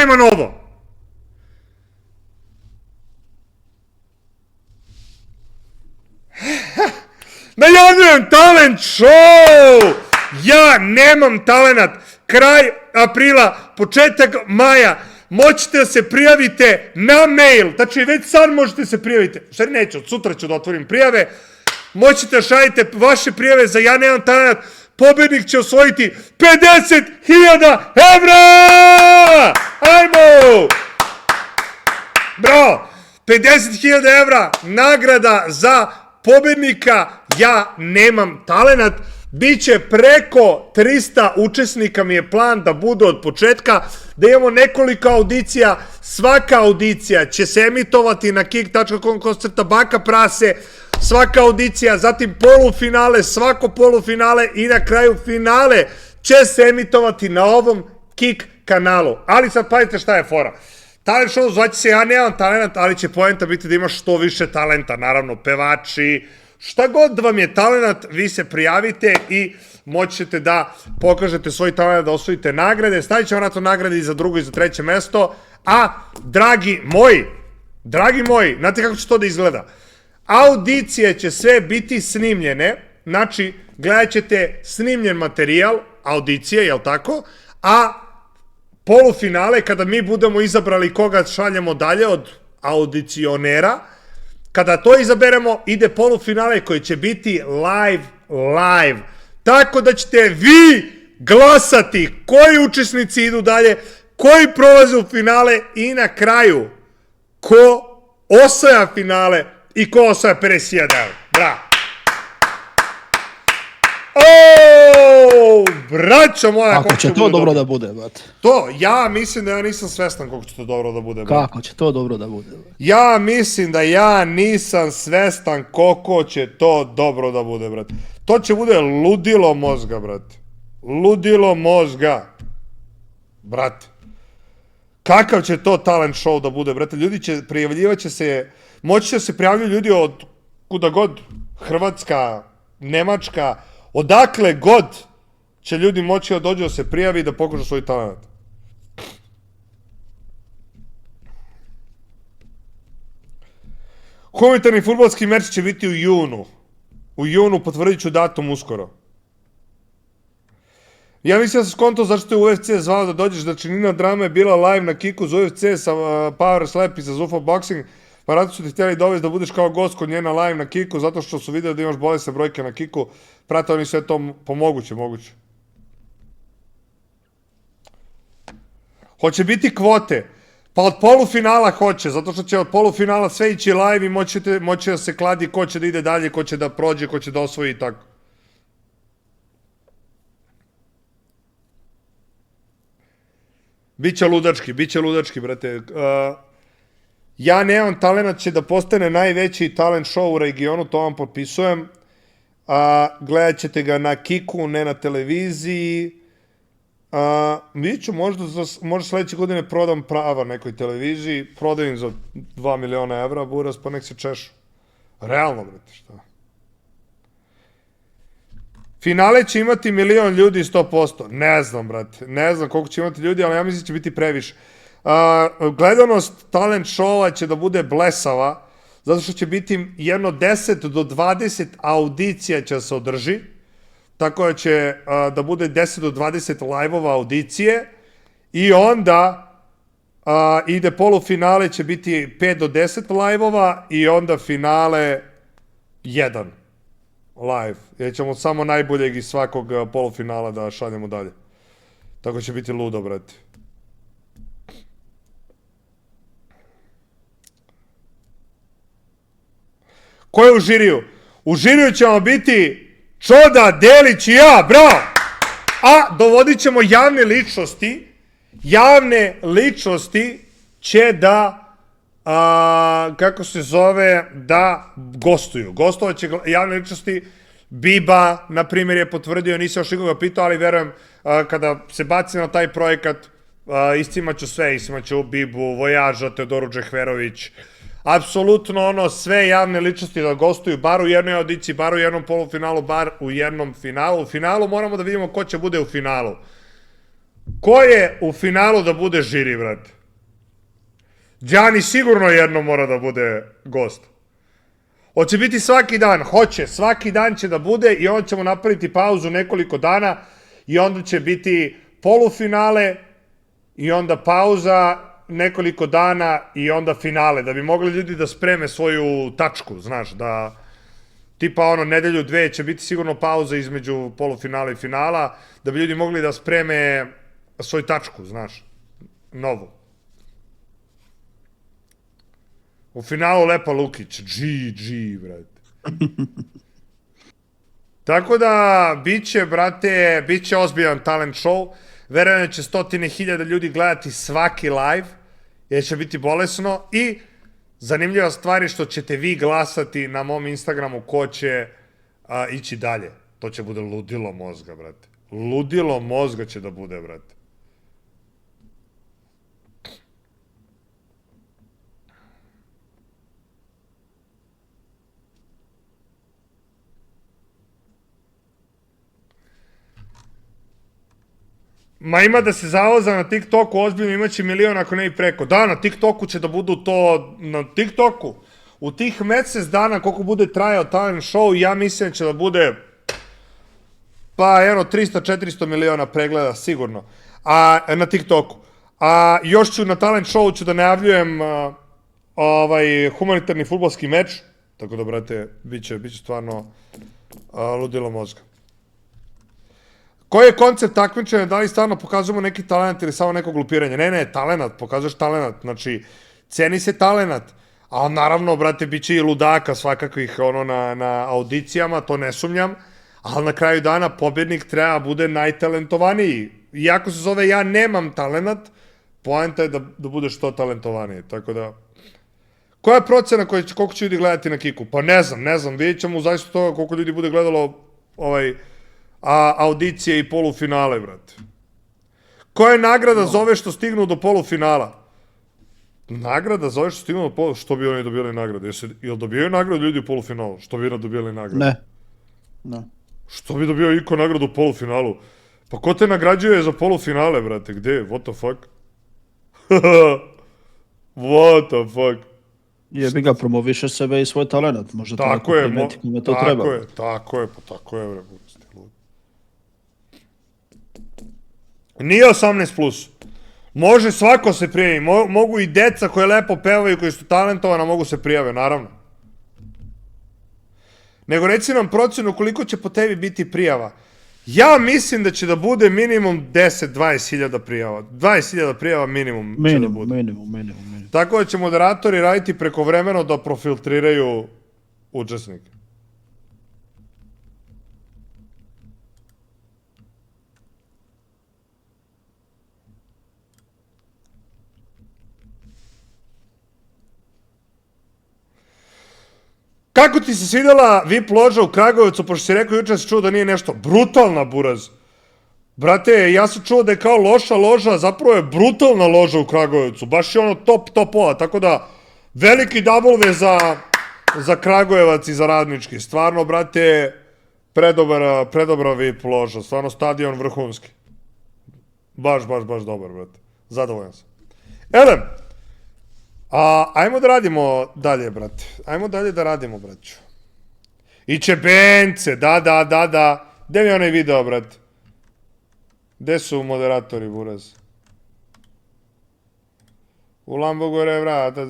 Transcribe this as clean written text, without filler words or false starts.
ima novo? Najavljujem talent show! Ja nemam talenat. Kraj aprila, početak maja. Moćete da se prijavite na mail. Znači, već sad možete se prijavite. Šta neću, od sutra ću da otvorim prijave. Moćete da šaljite vaše prijave za Ja nemam talenat. Pobednik će osvojiti 50.000 evra! Ajmo! Bravo! 50.000 evra nagrada za pobednika Ja nemam talenat. Biće preko 300 učesnika, mi je plan da bude od početka, da imamo nekoliko audicija. Svaka audicija će se emitovati na kick.com/Baka Prase, svaka audicija, zatim polufinale, svako polufinale i na kraju finale će se emitovati na ovom Kick kanalu. Ali sad pazite šta je fora. Talent show zvaće se Ja nemam talenat, ali će poenta biti da ima što više talenta, naravno pevači, šta god vam je talenat, vi se prijavite i moći ćete da pokažete svoj talent, da osvojite nagrade. Stavit ćemo na to nagrade i za drugo i za treće mesto. A, dragi moji, znate kako će to da izgleda? Audicije će sve biti snimljene, znači gledat ćete snimljen materijal, audicije, jel tako? A polufinale, kada mi budemo izabrali koga šaljemo dalje od audicionera, kada to izaberemo, ide polufinale koji će biti live. Tako da ćete vi glasati koji učesnici idu dalje, koji prolaze u finale i na kraju ko osvaja finale i ko osvaja 50.000 evra. Bravo. Braćo moja, kako će to dobro da bude, brate? To, ja mislim da ja nisam svestan kako će to dobro da bude, brate. Kako će to dobro da bude, brate? Ja mislim da ja nisam svestan koliko će to dobro da bude, brate. To će bude ludilo mozga, brate. Ludilo mozga. Brate. Kakav će to talent show da bude, brate? Ljudi će, prijavljivaće se, moći će se prijavljati ljudi od kuda god, Hrvatska, Nemačka, odakle god će ljudi moći da dođu da se prijavi i da pokažu svoj talent. Humanitarni fudbalski meč će biti u junu. U junu, potvrdit ću datum uskoro. Ja mislim da sam skonto zašto je UFC zvao da dođeš, da Nina Drama je bila live na Kiku za UFC sa Power Slap i sa Zuffa Boxing, pa rado su ti htjeli dovesti da budeš kao gost kod njena live na Kiku, zato što su vidjeli da imaš bolesne brojke na Kiku, prate oni sve to moguće. Hoće biti kvote, pa od polufinala hoće, zato što će od polufinala sve ići live i moći da se kladi ko će da ide dalje, ko će da prođe, ko će da osvoji i tako. Biće ludački, brate. Ja nemam talenat će da postane najveći talent show u regionu, to vam potpisujem. Gledat ćete ga na Kiku, ne na televiziji. Vidjet ću, možda sledeće godine prodam prava nekoj televiziji, prodajem za 2 miliona evra, buras, pa nek se češu. Realno, brate, šta? Finale će imati 1.000.000 ljudi 100%. Ne znam, brate. Ne znam koliko će imati ljudi, ali ja mislim da će biti previše. Gledanost talent showa će da bude blesava, zato što će biti jedno 10 do 20 audicija će se održi, tako da će da bude 10 do 20 live-ova audicije i onda ide polufinale će biti 5 do 10 live-ova i onda finale 1 live. Jer ćemo samo najboljeg iz svakog polufinala da šaljemo dalje. Tako će biti ludo, brate. Ko je u žiriju? U žiriju ćemo biti Čoda, Delić i ja, bravo! A dovodit ćemo javne ličnosti. Javne ličnosti će da, kako se zove, da gostuju. Gostovat će javne ličnosti. Biba, na primjer, je potvrdio, nisam još nikoga pitao, ali verujem, kada se baci na taj projekat, istimaću sve, istimaću Bibu, Vojaža, Teodoru Džehverović, apsolutno ono, sve javne ličnosti da gostuju, bar u jednoj audiciji, bar u jednom polufinalu, bar u jednom finalu. U finalu moramo da vidimo ko će bude u finalu. Ko je u finalu da bude žiri, brate? Đani sigurno jedno mora da bude gost. Hoće biti svaki dan, hoće, svaki dan će da bude i onda ćemo napraviti pauzu nekoliko dana i onda će biti polufinale i onda pauza nekoliko dana i onda finale, da bi mogli ljudi da spreme svoju tačku, znaš, da tipa ono nedelju, dve će biti sigurno pauza između polufinala i finala, da bi ljudi mogli da spreme svoju tačku, znaš, novu. U finalu Lepa Lukić, GG, brate. Tako da, bit će ozbiljan talent show. Verujem da će 100.000 ljudi gledati svaki live, jer će biti bolesno. I zanimljiva stvar je što ćete vi glasati na mom Instagramu ko će ići dalje. To će bude ludilo mozga, brate. Ludilo mozga će da bude, brate. Ma ima da se zavoza na TikToku, ozbiljno imaće milion ako ne i preko. Da, na TikToku će da budu to, na TikToku. U tih mesec dana koliko bude trajao talent show, ja mislim da će da bude, pa eno, 300-400 miliona pregleda, sigurno. Na TikToku. A još ću na talent show ću da najavljujem humanitarni fudbalski meč. Tako da, brate, bit će stvarno ludilo mozga. Koji je koncept takmičenja? Da li stvarno pokazujemo neki talent ili samo neko glupiranje? Ne, talenat, pokazuješ talenat. Znači, ceni se talenat. A naravno, brate, bit će i ludaka svakakvih na audicijama, to ne sumnjam. Ali na kraju dana pobjednik treba bude najtalentovaniji. Iako se zove ja nemam talenat, poenta je da bude što talentovaniji. Tako da... Koja je procena koliko će ljudi gledati na Kiku? Pa ne znam, vidjet ćemo zaista toga koliko ljudi bude gledalo audicije i polufinale, brate. Koja je nagrada za ove što stignu do polufinala? Nagrada za ove što stignu do polufinala? Što bi oni dobili nagradu? Jel dobijaju nagradu ljudi u polufinalu? Što bi oni dobili nagradu? Ne. Što bi dobio iko nagradu u polufinalu? Pa ko te nagrađuje za polufinale, brate? Gde? What the fuck? What the fuck? Jebi ga, promoviše sebe i svoj talent. Možda tako je, primeti kome to treba. Tako je, bre, budućnosti lud. Nije 18+. Može svako se prijavi. Mogu i deca koje lepo pevaju, koji su talentovana, mogu se prijave, naravno. Nego reci nam procenu koliko će po tebi biti prijava. Ja mislim da će da bude minimum 10-20 hiljada prijava. 20 hiljada prijava minimum će da bude. Minimum. Tako da će moderatori raditi prekovremeno da profiltriraju učesnike. Kako ti se svidela VIP loža u Kragujevcu, pošto si rekao juče si čuo da nije nešto brutalna, buraz. Brate, ja sam čuo da je kao loša loža, zapravo je brutalna loža u Kragujevcu, baš je ono top-ova, tako da veliki W za Kragujevac i za Radnički, stvarno, brate, predobra VIP loža, stvarno stadion vrhunski. Baš dobar, brate, zadovoljan sam. Elem, ajmo da radimo dalje, brate. Ajmo dalje da radimo, braću. I Čebence, da. Gde mi je onaj video, brate? Gde su moderatori, buraz? U Lambogore vrata...